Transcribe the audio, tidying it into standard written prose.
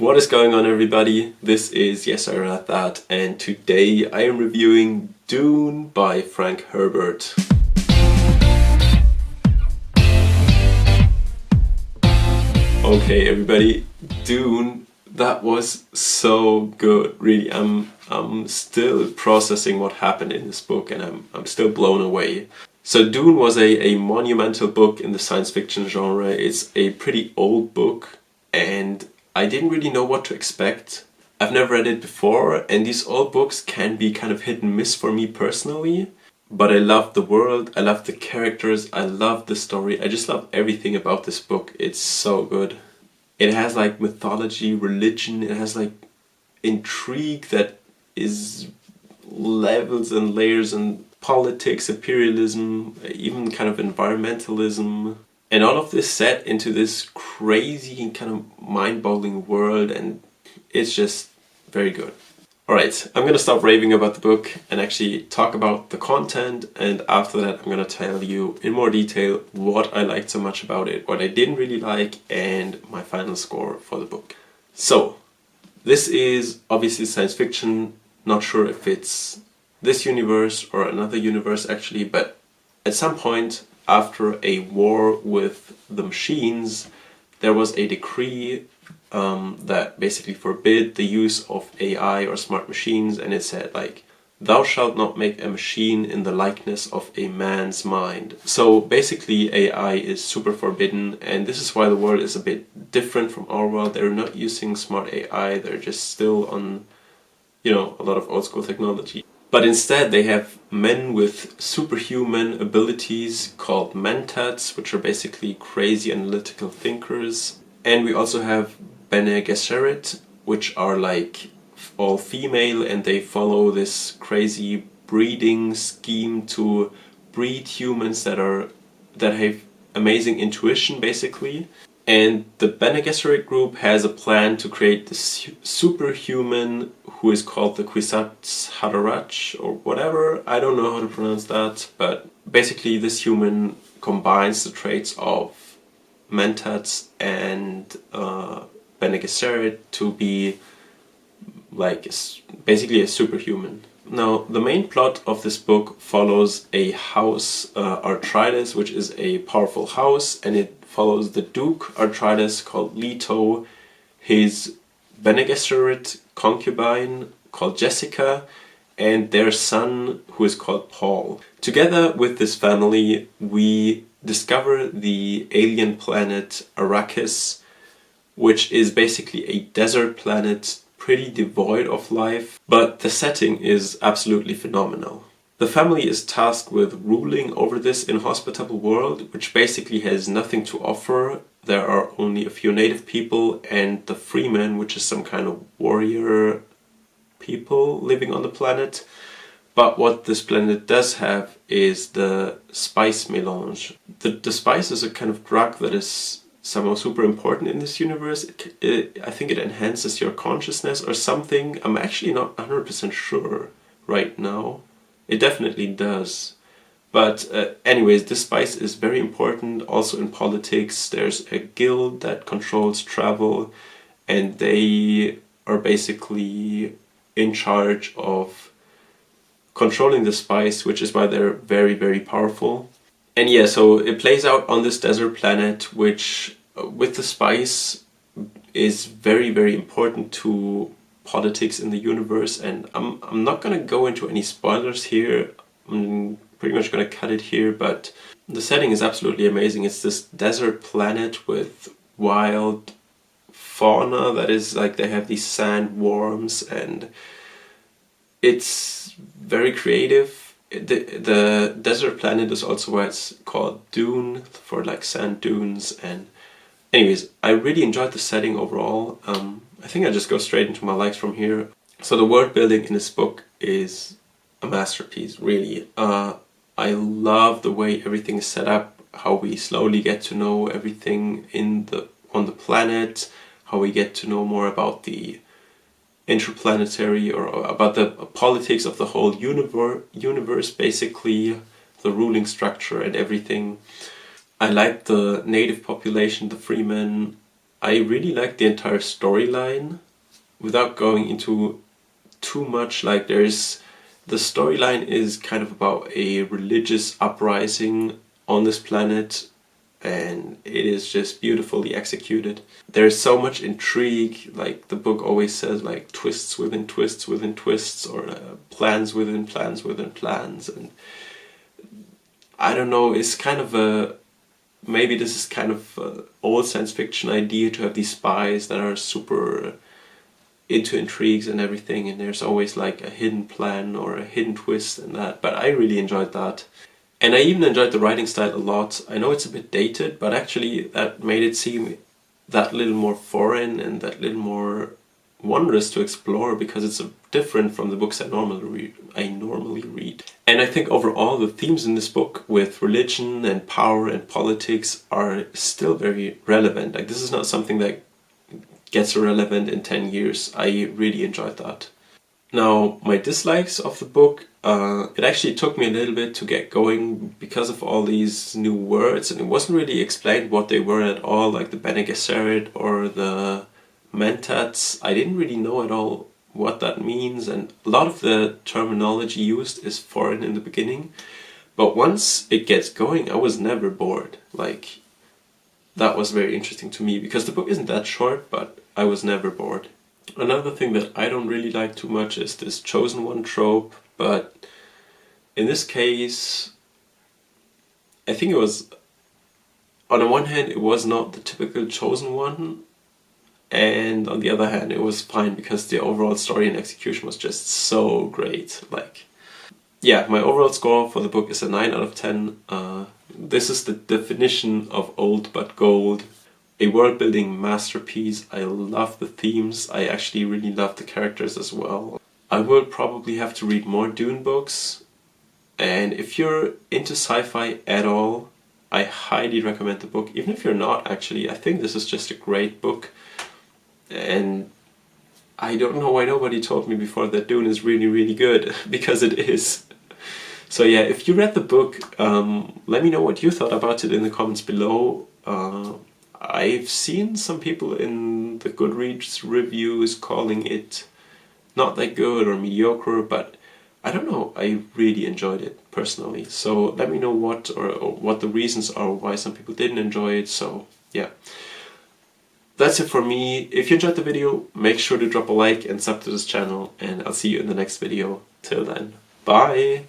What is going on, everybody? This is Yes I Read That, and today I am reviewing Dune by Frank Herbert. Okay, everybody, Dune, that was so good. Really, I'm still processing what happened in this book, and I'm still blown away. So Dune was a monumental book in the science fiction genre. It's a pretty old book, and I didn't really know what to expect. I've never read it before, and these old books can be kind of hit and miss for me personally. But I love the world, I love the characters, I love the story, I just love everything about this book. It's so good. It has like mythology, religion, it has like intrigue that is levels and layers, and politics, imperialism, even kind of environmentalism. And all of this set into this crazy kind of mind-boggling world, and it's just very good. Alright, I'm gonna stop raving about the book and actually talk about the content, and after that I'm gonna tell you in more detail what I liked so much about it, what I didn't really like, and my final score for the book. So, this is obviously science fiction, not sure if it's this universe or another universe actually, but at some point after a war with the machines, there was a decree that basically forbid the use of AI or smart machines, and it said like, "Thou shalt not make a machine in the likeness of a man's mind." So basically AI is super forbidden, and this is why the world is a bit different from our world. They're not using smart AI, they're just still on, a lot of old school technology. But instead they have men with superhuman abilities called mentats, which are basically crazy analytical thinkers. And we also have Bene Gesserit, which are like all female, and they follow this crazy breeding scheme to breed humans that have amazing intuition basically. And the Bene Gesserit group has a plan to create this superhuman who is called the Kwisatz Haderach or whatever. I don't know how to pronounce that, but basically this human combines the traits of mentats and Bene Gesserit to be like basically a superhuman. Now, the main plot of this book follows a house, Arrakis, which is a powerful house, and it follows the Duke Arrakis called Leto, his Bene Gesserit concubine called Jessica, and their son who is called Paul. Together with this family, we discover the alien planet Arrakis, which is basically a desert planet, pretty devoid of life, but the setting is absolutely phenomenal. The family is tasked with ruling over this inhospitable world, which basically has nothing to offer. There are only a few native people and the freemen, which is some kind of warrior people living on the planet. But what this planet does have is the spice melange. The spice is a kind of drug that is somehow super important in this universe. I think it enhances your consciousness or something. I'm actually not 100% sure right now. It definitely does. But anyways, this spice is very important also in politics. There's a guild that controls travel, and they are basically in charge of controlling the spice, which is why they're very, very powerful. And yeah, so it plays out on this desert planet, which with the spice is very, very important to politics in the universe. And I'm not gonna go into any spoilers here. I'm pretty much gonna cut it here, but the setting is absolutely amazing. It's this desert planet with wild fauna that is like, they have these sandworms, and it's very creative. The desert planet is also why it's called Dune, for like sand dunes. And anyways, I really enjoyed the setting overall. I think I'll just go straight into my likes from here. So the world building in this book is a masterpiece, really. I love the way everything is set up, how we slowly get to know everything on the planet, how we get to know more about the interplanetary, or about the politics of the whole universe, basically, the ruling structure and everything. I like the native population, the freemen. I really like the entire storyline without going into too much. Like the storyline is kind of about a religious uprising on this planet, and it is just beautifully executed. There's so much intrigue, like the book always says, like twists within twists within twists, or plans within plans within plans, and I don't know, it's kind of a, maybe this is kind of an old science fiction idea to have these spies that are super into intrigues and everything, and there's always like a hidden plan or a hidden twist in that, but I really enjoyed that. And I even enjoyed the writing style a lot. I know it's a bit dated, but actually that made it seem that little more foreign and that little more wondrous to explore, because it's different from the books I normally read. And I think overall the themes in this book with religion and power and politics are still very relevant. Like, this is not something that gets irrelevant in 10 years. I really enjoyed that. Now, my dislikes of the book, it actually took me a little bit to get going because of all these new words, and it wasn't really explained what they were at all, like the Bene Gesserit or the Mentats. I didn't really know at all what that means, and a lot of the terminology used is foreign in the beginning. But once it gets going, I was never bored. Like, that was very interesting to me, because the book isn't that short, but I was never bored. Another thing that I don't really like too much is this chosen one trope, but in this case, I think it was, on the one hand, it was not the typical chosen one, and on the other hand, it was fine because the overall story and execution was just so great. Like, yeah, my overall score for the book is a 9 out of 10. This is the definition of old but gold. A world-building masterpiece. I love the themes. I actually really love the characters as well. I will probably have to read more Dune books. And if you're into sci-fi at all, I highly recommend the book. Even if you're not, actually, I think this is just a great book. And I don't know why nobody told me before that Dune is really, really good, because it is. So yeah, if you read the book, let me know what you thought about it in the comments below. I've seen some people in the Goodreads reviews calling it not that good or mediocre, but I don't know, I really enjoyed it personally. So let me know what the reasons are why some people didn't enjoy it. So yeah, that's it for me. If you enjoyed the video, make sure to drop a like and sub to this channel, and I'll see you in the next video. Till then, bye!